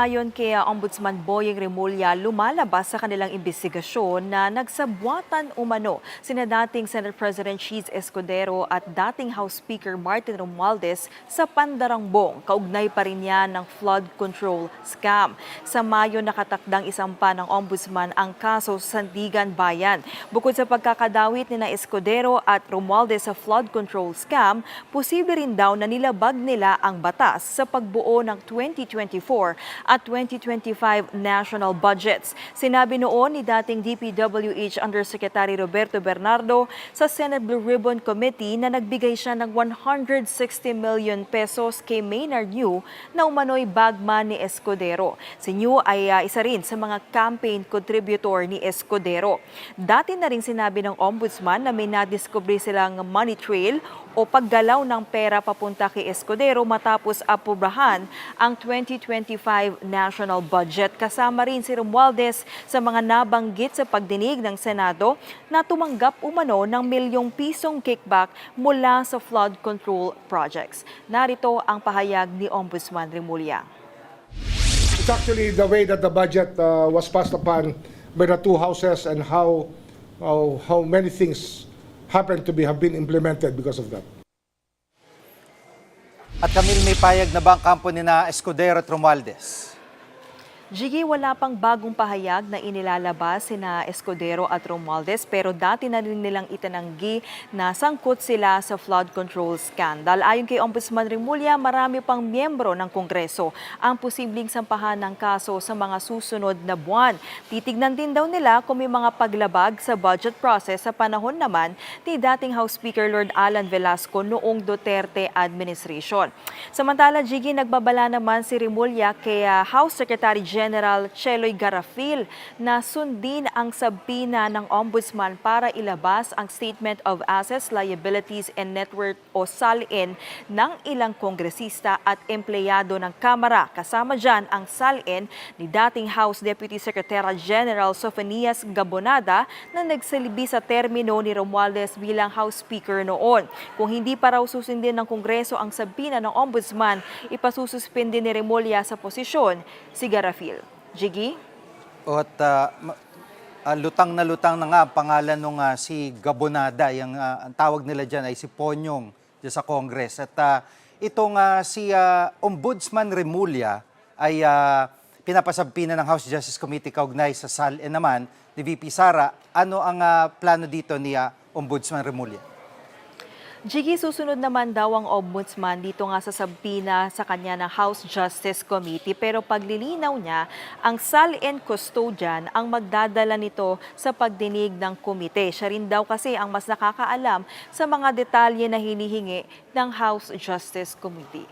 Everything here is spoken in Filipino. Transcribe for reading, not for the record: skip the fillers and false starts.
Ayon kay Ombudsman Boyeng Remulla, lumalabas sa kanilang imbestigasyon na nagsabwatan umano sina dating Senate President Cheese Escudero at dating House Speaker Martin Romualdez sa Pandarangbong. Kaugnay pa rin yan ng flood control scam. Sa Mayo, nakatakdang isampa ng Ombudsman ang kaso sa Sandigan Bayan. Bukod sa pagkakadawit ni Escudero at Romualdez sa flood control scam, posible rin daw na nilabag nila ang batas sa pagbuo ng 2024 at 2025 national budgets. Sinabi noon ni dating DPWH Undersecretary Roberto Bernardo sa Senate Blue Ribbon Committee na nagbigay siya ng 160 million pesos kay Maynard New na umano'y bagman ni Escudero. Si New ay isa rin sa mga campaign contributor ni Escudero. Dati na rin sinabi ng Ombudsman na may nadiskubre silang money trail o paggalaw ng pera papunta kay Escudero matapos aprobahan ang 2025 national budget. Kasama rin si Romualdez sa mga nabanggit sa pagdinig ng Senado na tumanggap umano ng milyong pisong kickback mula sa flood control projects. Narito ang pahayag ni Ombudsman Remulla. It's actually the way that the budget was passed upon by the two houses and how many things happen to have been implemented because of that. At Camille, may payag na ba ang kampo ni na Escudero at Romualdez? Jiggy, wala pang bagong pahayag na inilalabas sina Escudero at Romualdez pero dati na rin nilang itinanggi na sangkot sila sa flood control scandal. Ayon kay Ombudsman Remulla, marami pang miyembro ng Kongreso ang posibleng sampahan ng kaso sa mga susunod na buwan. Titignan din daw nila kung may mga paglabag sa budget process sa panahon naman ni dating House Speaker Lord Alan Velasco noong Duterte administration. Samantala, Jiggy, nagbabala naman si Remulla kay House Secretary General Cheloy Garafil na sundin ang sabina ng Ombudsman para ilabas ang Statement of Assets, Liabilities and Net Worth o SALN ng ilang kongresista at empleyado ng Kamara. Kasama dyan ang SALN ni dating House Deputy Secretary General Sofonias Gabonada na nagsilbi sa termino ni Romualdez bilang House Speaker noon. Kung hindi pa raw susundin ng Kongreso ang sabina ng Ombudsman, ipasususpindi ni Remulla sa posisyon si Garafil. Jiggy? At lutang na nga ang pangalan nung si Gabonada. Ang tawag nila dyan ay si Ponyong dyan sa Congress. At itong si Ombudsman Remulla ay pinapasabpina ng House Justice Committee kaugnay sa SALN naman ni VP Sara. Ano ang plano dito ni Ombudsman Remulla? Jiggy, susunod naman daw ang Ombudsman dito nga sa sabpina sa kanya ng House Justice Committee. Pero paglilinaw niya, ang SALN custodian ang magdadala nito sa pagdinig ng komite. Siya rin daw kasi ang mas nakakaalam sa mga detalye na hinihingi ng House Justice Committee.